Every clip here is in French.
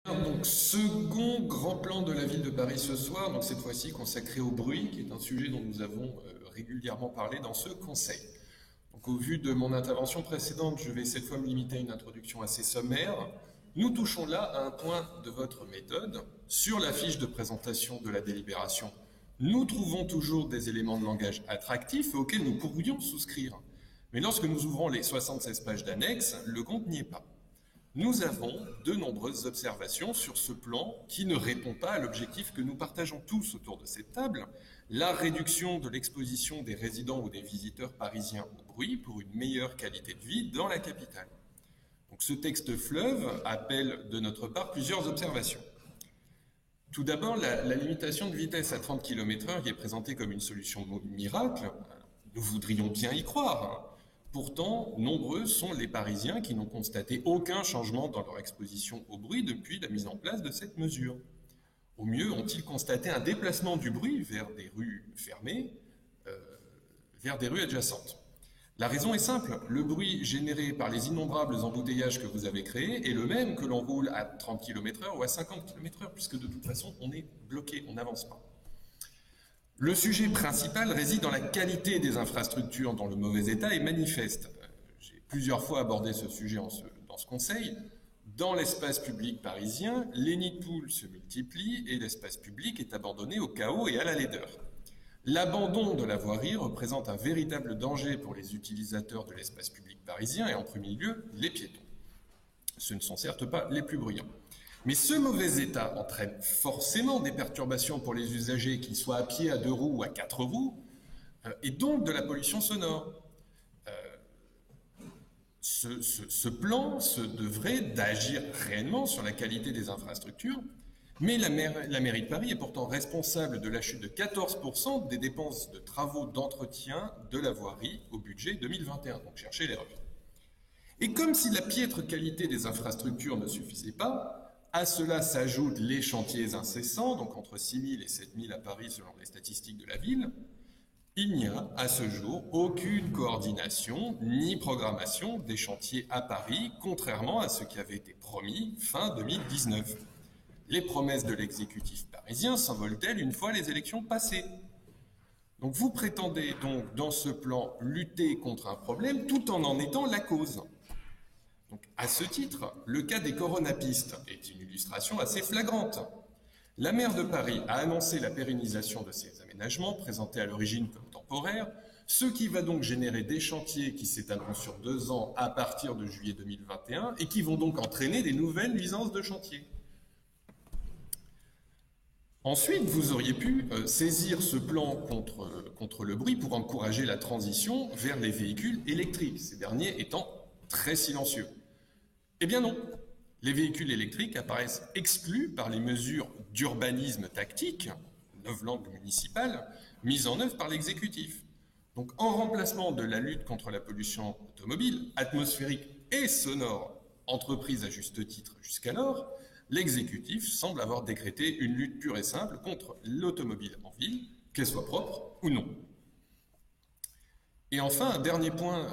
Donc, second grand plan de la ville de Paris ce soir, donc cette fois-ci consacré au bruit, qui est un sujet dont nous avons régulièrement parlé dans ce conseil. Donc, au vu de mon intervention précédente, je vais cette fois me limiter à une introduction assez sommaire. Nous touchons là à un point de votre méthode. Sur la fiche de présentation de la délibération, nous trouvons toujours des éléments de langage attractifs auxquels nous pourrions souscrire. Mais lorsque nous ouvrons les 76 pages d'annexe, le compte n'y est pas. Nous avons de nombreuses observations sur ce plan qui ne répond pas à l'objectif que nous partageons tous autour de cette table, la réduction de l'exposition des résidents ou des visiteurs parisiens au bruit pour une meilleure qualité de vie dans la capitale. Donc ce texte fleuve appelle de notre part plusieurs observations. Tout d'abord, la limitation de vitesse à 30 km/h qui est présentée comme une solution miracle. Nous voudrions bien y croire, hein. Pourtant, nombreux sont les Parisiens qui n'ont constaté aucun changement dans leur exposition au bruit depuis la mise en place de cette mesure. Au mieux, ont-ils constaté un déplacement du bruit vers des rues fermées, vers des rues adjacentes. La raison est simple, le bruit généré par les innombrables embouteillages que vous avez créés est le même que l'on roule à 30 km/h ou à 50 km/h, puisque de toute façon, on est bloqué, on n'avance pas. Le sujet principal réside dans la qualité des infrastructures dont le mauvais état est manifeste. J'ai plusieurs fois abordé ce sujet dans ce conseil. Dans l'espace public parisien, les nids de poules se multiplient et l'espace public est abandonné au chaos et à la laideur. L'abandon de la voirie représente un véritable danger pour les utilisateurs de l'espace public parisien et en premier lieu les piétons. Ce ne sont certes pas les plus bruyants. Mais ce mauvais état entraîne forcément des perturbations pour les usagers, qu'ils soient à pied, à deux roues ou à quatre roues, et donc de la pollution sonore. Ce plan se devrait d'agir réellement sur la qualité des infrastructures, mais la mairie de Paris est pourtant responsable de la chute de 14% des dépenses de travaux d'entretien de la voirie au budget 2021. Donc cherchez l'erreur. Et comme si la piètre qualité des infrastructures ne suffisait pas, à cela s'ajoutent les chantiers incessants, donc entre 6 000 et 7 000 à Paris selon les statistiques de la ville. Il n'y a à ce jour aucune coordination ni programmation des chantiers à Paris, contrairement à ce qui avait été promis fin 2019. Les promesses de l'exécutif parisien s'envolent-elles une fois les élections passées? Donc vous prétendez donc dans ce plan lutter contre un problème tout en étant la cause. Donc, à ce titre, le cas des coronapistes est une illustration assez flagrante. La maire de Paris a annoncé la pérennisation de ces aménagements, présentés à l'origine comme temporaires, ce qui va donc générer des chantiers qui s'étaleront sur 2 ans à partir de juillet 2021 et qui vont donc entraîner des nouvelles nuisances de chantier. Ensuite, vous auriez pu saisir ce plan contre le bruit pour encourager la transition vers les véhicules électriques, ces derniers étant très silencieux. Eh bien non, les véhicules électriques apparaissent exclus par les mesures d'urbanisme tactique, novlangue municipale, mises en œuvre par l'exécutif. Donc en remplacement de la lutte contre la pollution automobile, atmosphérique et sonore, entreprise à juste titre jusqu'alors, l'exécutif semble avoir décrété une lutte pure et simple contre l'automobile en ville, qu'elle soit propre ou non. Et enfin, un dernier point,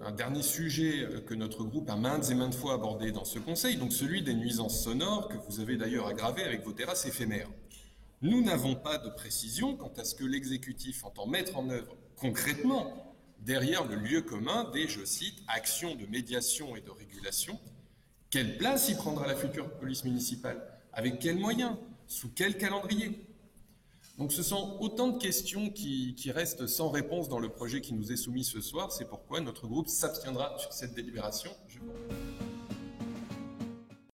un dernier sujet que notre groupe a maintes et maintes fois abordé dans ce conseil, donc celui des nuisances sonores que vous avez d'ailleurs aggravé avec vos terrasses éphémères. Nous n'avons pas de précision quant à ce que l'exécutif entend mettre en œuvre concrètement derrière le lieu commun des, je cite, actions de médiation et de régulation. Quelle place y prendra la future police municipale? Avec quels moyens? Sous quel calendrier? Donc ce sont autant de questions qui restent sans réponse dans le projet qui nous est soumis ce soir. C'est pourquoi notre groupe s'abstiendra sur cette délibération. Je vous remercie.